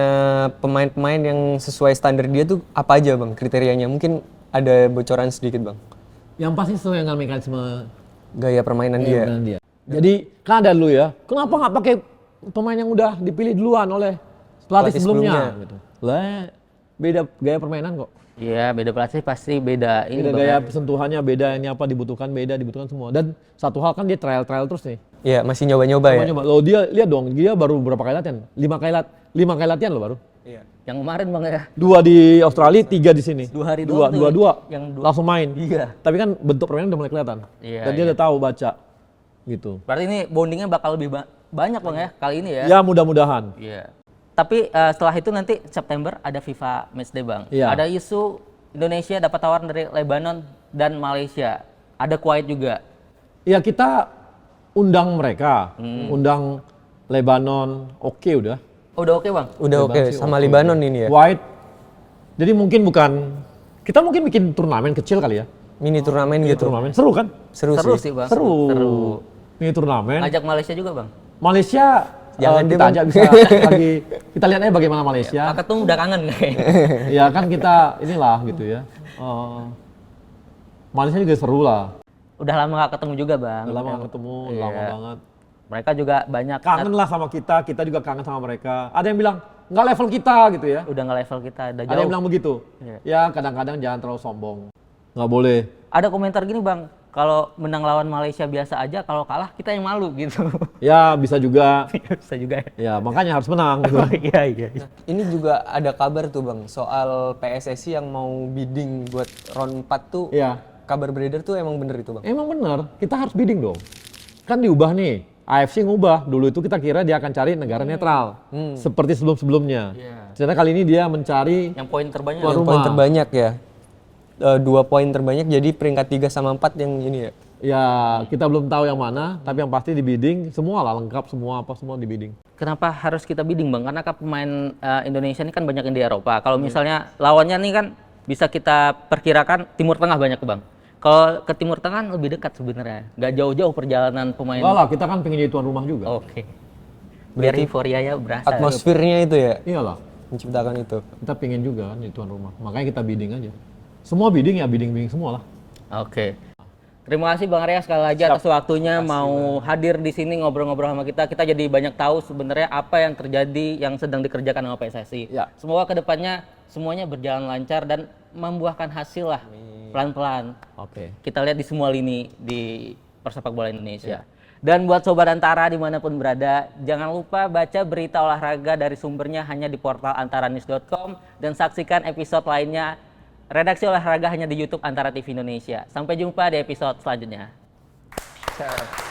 pemain-pemain yang sesuai standar dia tuh apa aja bang kriterianya? Mungkin ada bocoran sedikit bang. Yang pasti sesuai dengan mekanisme Gaya permainan dia. permainan dia. Jadi kan ada dulu ya, kenapa nggak pakai pemain yang udah dipilih duluan oleh pelatih sebelumnya? Gitu. Lah, beda gaya permainan kok. Iya, beda pelatih pasti beda ini Beda Bang, gaya ya. sentuhannya, beda ini apa dibutuhkan semua. Dan satu hal kan dia trial terus nih. Iya, masih nyoba-nyoba ya. Coba lo dia lihat dong, dia baru berapa kali latihan? 5 kali latihan lo baru. Iya. Yang kemarin Bang ya. 2 di Australia, 3 di sini. 2 hari doang tuh. Dua. Yang dua. Langsung main. Iya. Tapi kan bentuk permainan udah mulai kelihatan. Iya, Dan dia udah tahu baca gitu. Berarti ini bondingnya bakal lebih banyak Bang ya kali ini ya. Ya mudah-mudahan. Iya. Tapi setelah itu nanti September ada FIFA Matchday Bang. Iya. Ada isu Indonesia dapat tawaran dari Lebanon dan Malaysia. Ada Kuwait juga. Ya kita undang mereka, undang Lebanon, oke udah. Udah oke Bang? Udah oke sih sama oke. Libanon ini ya. White. Jadi mungkin kita mungkin bikin turnamen kecil kali ya. Mini turnamen gitu. Turnamen seru kan? Seru Seru sih. sih Bang. Seru. Ini turnamen. Ngajak Malaysia juga Bang. Malaysia Jangan deh, kita Bang. ajak bisa lagi kita lihat aja bagaimana Malaysia. Pak Ketum udah kangen kayaknya. Ya kan kita inilah gitu ya. Malaysia juga seru lah. Udah lama gak ketemu juga Bang. Udah lama nggak ketemu, udah lama Iya. banget. Mereka juga banyak Kangen lah sama kita juga kangen sama mereka. Ada yang bilang nggak level kita gitu ya. udah nggak level kita, udah Ada yang jauh. bilang begitu. Iya. Ya kadang-kadang jangan terlalu sombong. Nggak boleh. Ada komentar gini Bang, kalau menang lawan Malaysia biasa aja, kalau kalah kita yang malu gitu. Ya bisa juga. Bisa juga ya. Ya makanya harus menang gitu. Oh, iya iya. Ini juga ada kabar tuh bang soal PSSI yang mau bidding buat round 4 tuh. Iya. Kabar beredar tuh emang bener itu bang. Emang bener, kita harus bidding dong. Kan diubah nih. AFC ngubah. Dulu itu kita kira dia akan cari negara netral. Seperti sebelum-sebelumnya. Iya. Ternyata kali ini dia mencari Yang poin terbanyak. Tuan Yang rumah. poin terbanyak ya. 2 poin terbanyak jadi peringkat 3 sama 4 yang ini ya. ya kita belum tahu yang mana, tapi yang pasti di bidding semua lah lengkap semua di bidding. Kenapa harus kita bidding Bang? Karena kan pemain Indonesia ini kan banyak yang di Eropa. Kalau misalnya lawannya nih kan bisa kita perkirakan Timur Tengah banyak Bang. Kalau ke Timur Tengah lebih dekat sebenarnya. Nggak jauh-jauh perjalanan pemain. Enggak lah, kita kan pengen jadi tuan rumah juga. Oke. Biar euforianya berasa. Atmosfernya itu ya Iyalah, menciptakan itu. kita pengen juga kan jadi tuan rumah. Makanya kita bidding aja. Semua bidding ya bidding semua lah. Oke. Terima kasih Bang Arya sekali lagi atas waktunya mau hadir di sini ngobrol-ngobrol sama kita. Kita jadi banyak tahu sebenarnya apa yang terjadi yang sedang dikerjakan sama PSSI. Ya. Semoga kedepannya semuanya berjalan lancar dan membuahkan hasil lah pelan-pelan. Oke. Kita lihat di semua lini di persepak bola Indonesia. Dan buat Sobat Antara dimanapun berada, jangan lupa baca berita olahraga dari sumbernya hanya di portal antaranews.com dan saksikan episode lainnya Redaksi Olahraga hanya di YouTube Antara TV Indonesia. Sampai jumpa di episode selanjutnya. Ciao.